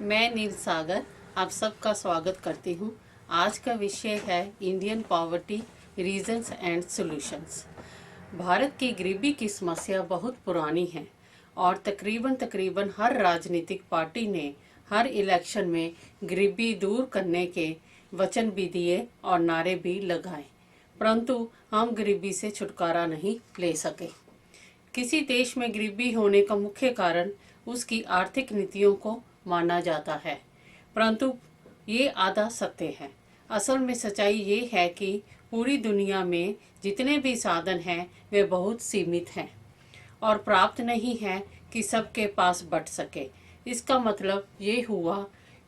मैं नील सागर आप सबका स्वागत करती हूँ। आज का विषय है Indian poverty reasons and solutions. Bharat की गरीबी की समस्या बहुत पुरानी है और तकरीबन हर राजनीतिक पार्टी ने हर इलेक्शन में गरीबी दूर करने के वचन भी दिए और नारे भी लगाए, परंतु हम गरीबी से छुटकारा नहीं ले सके। किसी देश में गरीबी होने का मुख्य कारण उसकी आर्थिक नीतियों को माना जाता है, परंतु ये आधा सत्य है। असल में सच्चाई ये है कि पूरी दुनिया में जितने भी साधन हैं वे बहुत सीमित हैं और प्राप्त नहीं है कि सबके पास बट सके। इसका मतलब ये हुआ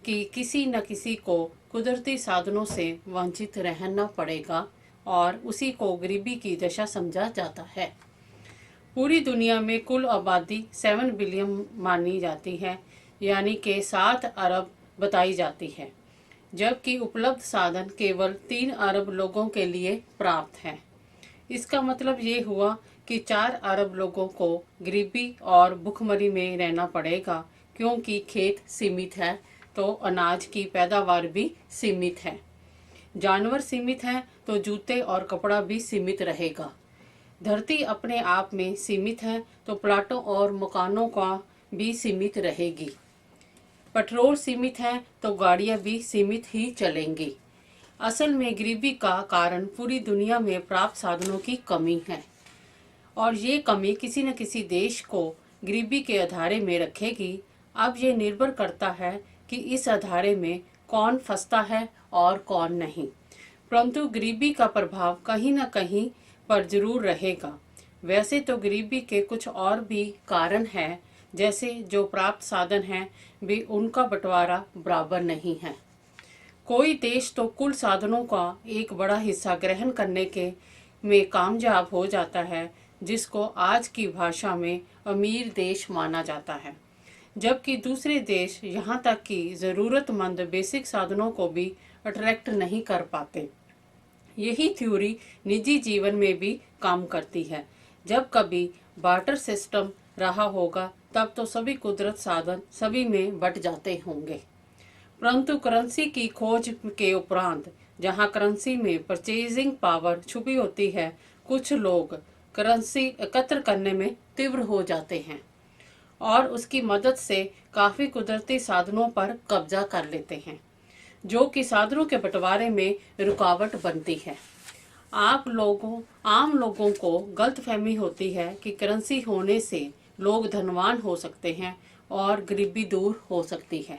कि किसी न किसी को कुदरती साधनों से वंचित रहना पड़ेगा और उसी को गरीबी की दशा समझा जाता है। पूरी दुनिया में कुल आबादी 7 बिलियन मानी जाती है, यानी कि 7 अरब बताई जाती है, जबकि उपलब्ध साधन केवल 3 अरब लोगों के लिए प्राप्त हैं। इसका मतलब ये हुआ कि 4 अरब लोगों को गरीबी और भुखमरी में रहना पड़ेगा, क्योंकि खेत सीमित है तो अनाज की पैदावार भी सीमित है, जानवर सीमित हैं तो जूते और कपड़ा भी सीमित रहेगा। धरती अपने आप में सीमित है तो प्लाटों और मकानों का भी सीमित रहेगी। पेट्रोल सीमित है तो गाड़ियां भी सीमित ही चलेंगी। असल में गरीबी का कारण पूरी दुनिया में प्राप्त साधनों की कमी है और ये कमी किसी न किसी देश को गरीबी के अधारे में रखेगी। अब ये निर्भर करता है कि इस अधारे में कौन फंसता है और कौन नहीं, परंतु गरीबी का प्रभाव कहीं न कहीं पर जरूर रहेगा। वैसे तो गरीबी के कुछ और भी कारण हैं, जैसे जो प्राप्त साधन हैं भी उनका बंटवारा बराबर नहीं है। कोई देश तो कुल साधनों का एक बड़ा हिस्सा ग्रहण करने के में कामयाब हो जाता है, जिसको आज की भाषा में अमीर देश माना जाता है, जबकि दूसरे देश यहाँ तक कि ज़रूरतमंद बेसिक साधनों को भी अट्रैक्ट नहीं कर पाते। यही थ्योरी निजी जीवन में भी काम करती है। जब कभी बार्टर सिस्टम रहा होगा तब तो सभी कुदरत साधन सभी में बट जाते होंगे, परंतु करेंसी की खोज के उपरांत जहां करेंसी में परचेजिंग पावर छुपी होती है, कुछ लोग करेंसी एकत्र करने में तीव्र हो जाते हैं और उसकी मदद से काफ़ी कुदरती साधनों पर कब्जा कर लेते हैं, जो कि साधनों के बंटवारे में रुकावट बनती है। आम लोगों को गलतफहमी होती है कि करेंसी होने से लोग धनवान हो सकते हैं और गरीबी दूर हो सकती है,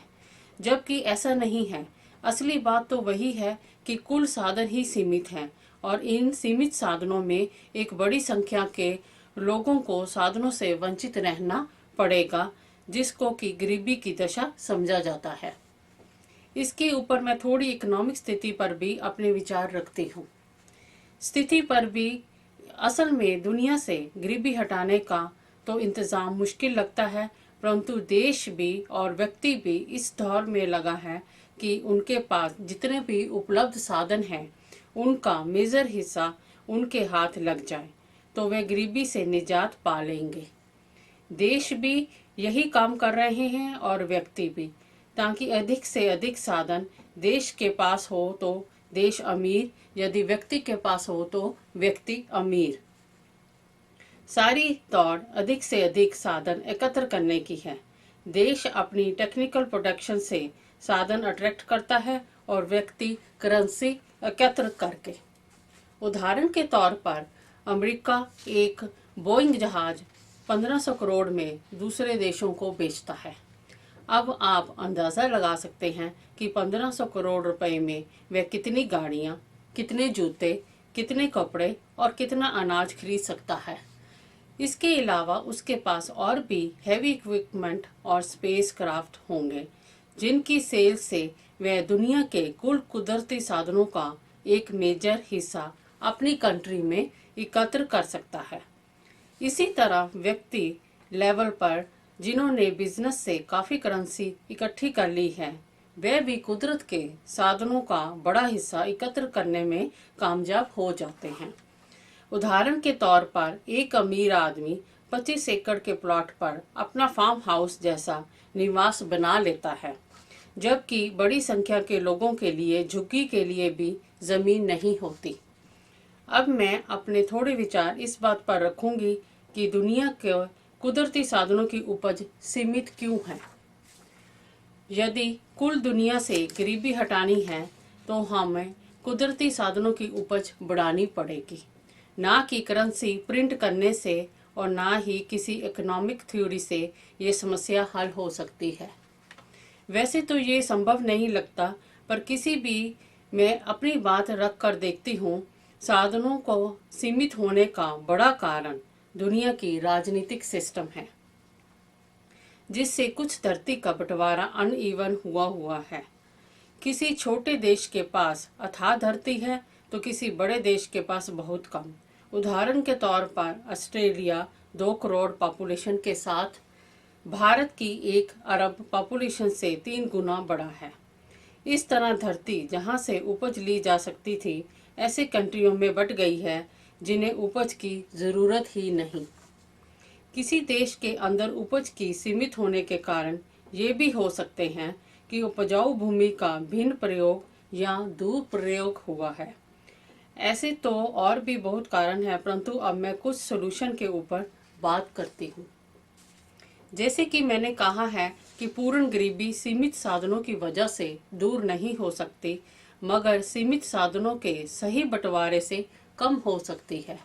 जबकि ऐसा नहीं है। असली बात तो वही है कि कुल साधन ही सीमित हैं और इन सीमित साधनों में एक बड़ी संख्या के लोगों को साधनों से वंचित रहना पड़ेगा, जिसको कि गरीबी की दशा समझा जाता है। इसके ऊपर मैं थोड़ी इकोनॉमिक स्थिति पर भी अपने विचार रखती हूँ। स्थिति पर भी असल में दुनिया से गरीबी हटाने का तो इंतज़ाम मुश्किल लगता है, परंतु देश भी और व्यक्ति भी इस दौर में लगा है कि उनके पास जितने भी उपलब्ध साधन हैं उनका मेजर हिस्सा उनके हाथ लग जाए तो वे गरीबी से निजात पा लेंगे। देश भी यही काम कर रहे हैं और व्यक्ति भी, ताकि अधिक से अधिक साधन देश के पास हो तो देश अमीर, यदि व्यक्ति के पास हो तो व्यक्ति अमीर। सारी दौड़ अधिक से अधिक साधन एकत्र करने की है। देश अपनी टेक्निकल प्रोडक्शन से साधन अट्रैक्ट करता है और व्यक्ति करेंसी एकत्र करके। उदाहरण के तौर पर अमेरिका एक बोइंग जहाज 1500 करोड़ में दूसरे देशों को बेचता है। अब आप अंदाज़ा लगा सकते हैं कि 1500 करोड़ रुपए में वह कितनी गाड़ियाँ, कितने जूते, कितने कपड़े और कितना अनाज खरीद सकता है। इसके अलावा उसके पास और भी हैवी इक्विपमेंट और स्पेस क्राफ्ट होंगे, जिनकी सेल से वह दुनिया के कुल कुदरती साधनों का एक मेजर हिस्सा अपनी कंट्री में एकत्र कर सकता है। इसी तरह व्यक्ति लेवल पर जिन्होंने बिजनेस से काफ़ी करेंसी इकट्ठी कर ली है, वे भी कुदरत के साधनों का बड़ा हिस्सा एकत्र करने में कामयाब हो जाते हैं। उदाहरण के तौर पर एक अमीर आदमी 25 एकड़ के प्लॉट पर अपना फार्म हाउस जैसा निवास बना लेता है, जबकि बड़ी संख्या के लोगों के लिए झुग्गी के लिए भी ज़मीन नहीं होती। अब मैं अपने थोड़े विचार इस बात पर रखूंगी कि दुनिया के कुदरती साधनों की उपज सीमित क्यों है। यदि कुल दुनिया से गरीबी हटानी है तो हमें कुदरती साधनों की उपज बढ़ानी पड़ेगी, ना कि करेंसी प्रिंट करने से और ना ही किसी इकोनॉमिक थ्योरी से ये समस्या हल हो सकती है। वैसे तो ये संभव नहीं लगता, पर किसी भी मैं अपनी बात रख कर देखती हूँ। साधनों को सीमित होने का बड़ा कारण दुनिया की राजनीतिक सिस्टम है, जिससे कुछ धरती का बंटवारा अनइवन हुआ है। किसी छोटे देश के पास अथाह धरती है तो किसी बड़े देश के पास बहुत कम। उदाहरण के तौर पर ऑस्ट्रेलिया 2 करोड़ पॉपुलेशन के साथ भारत की 1 अरब पॉपुलेशन से 3 गुना बड़ा है। इस तरह धरती जहां से उपज ली जा सकती थी ऐसे कंट्रियों में बट गई है जिन्हें उपज की ज़रूरत ही नहीं। किसी देश के अंदर उपज की सीमित होने के कारण ये भी हो सकते हैं कि उपजाऊ भूमि का भिन्न प्रयोग या दुरुपयोग हुआ है। ऐसे तो और भी बहुत कारण हैं, परंतु अब मैं कुछ सॉल्यूशन के ऊपर बात करती हूँ। जैसे कि मैंने कहा है कि पूर्ण गरीबी सीमित साधनों की वजह से दूर नहीं हो सकती, मगर सीमित साधनों के सही बंटवारे से कम हो सकती है।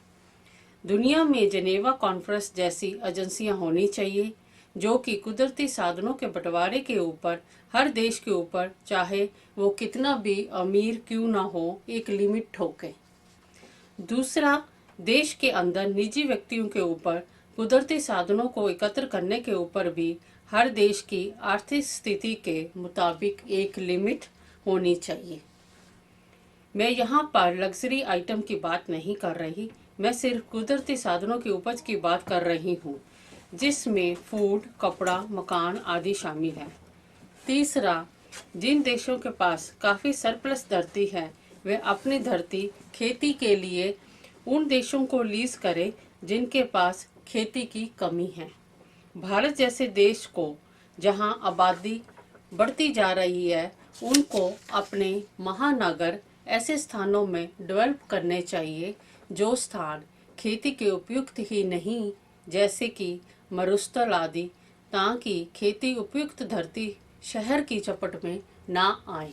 दुनिया में जेनेवा कॉन्फ्रेंस जैसी एजेंसियां होनी चाहिए जो कि कुदरती साधनों के बंटवारे के ऊपर हर देश के ऊपर, चाहे वो कितना भी अमीर क्यों ना हो, एक लिमिट ठोके। दूसरा, देश के अंदर निजी व्यक्तियों के ऊपर कुदरती साधनों को एकत्र करने के ऊपर भी हर देश की आर्थिक स्थिति के मुताबिक एक लिमिट होनी चाहिए। मैं यहाँ पर लग्जरी आइटम की बात नहीं कर रही, मैं सिर्फ कुदरती साधनों की उपज की बात कर रही हूँ, जिसमें फूड, कपड़ा, मकान आदि शामिल है। तीसरा, जिन देशों के पास काफ़ी सरप्लस धरती है वे अपनी धरती खेती के लिए उन देशों को लीज करें जिनके पास खेती की कमी है। भारत जैसे देश को जहां आबादी बढ़ती जा रही है, उनको अपने महानगर ऐसे स्थानों में डेवलप करने चाहिए जो स्थान खेती के उपयुक्त ही नहीं, जैसे कि मरुस्थल आदि, ताकि खेती उपयुक्त धरती शहर की चपट में ना आए।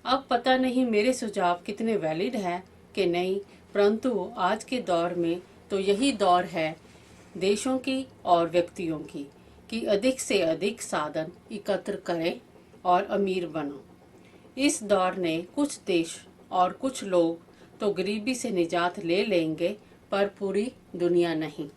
अब पता नहीं मेरे सुझाव कितने वैलिड है कि नहीं, परंतु आज के दौर में तो यही दौर है देशों की और व्यक्तियों की कि अधिक से अधिक साधन एकत्र करें और अमीर बनो। इस दौर ने कुछ देश और कुछ लोग तो गरीबी से निजात ले लेंगे, पर पूरी दुनिया नहीं।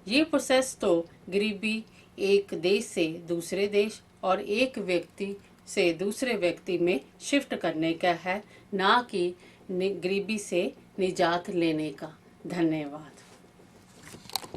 ये प्रोसेस तो गरीबी एक देश से दूसरे देश और एक व्यक्ति से दूसरे व्यक्ति में शिफ्ट करने का है, ना कि गरीबी से निजात लेने का। धन्यवाद।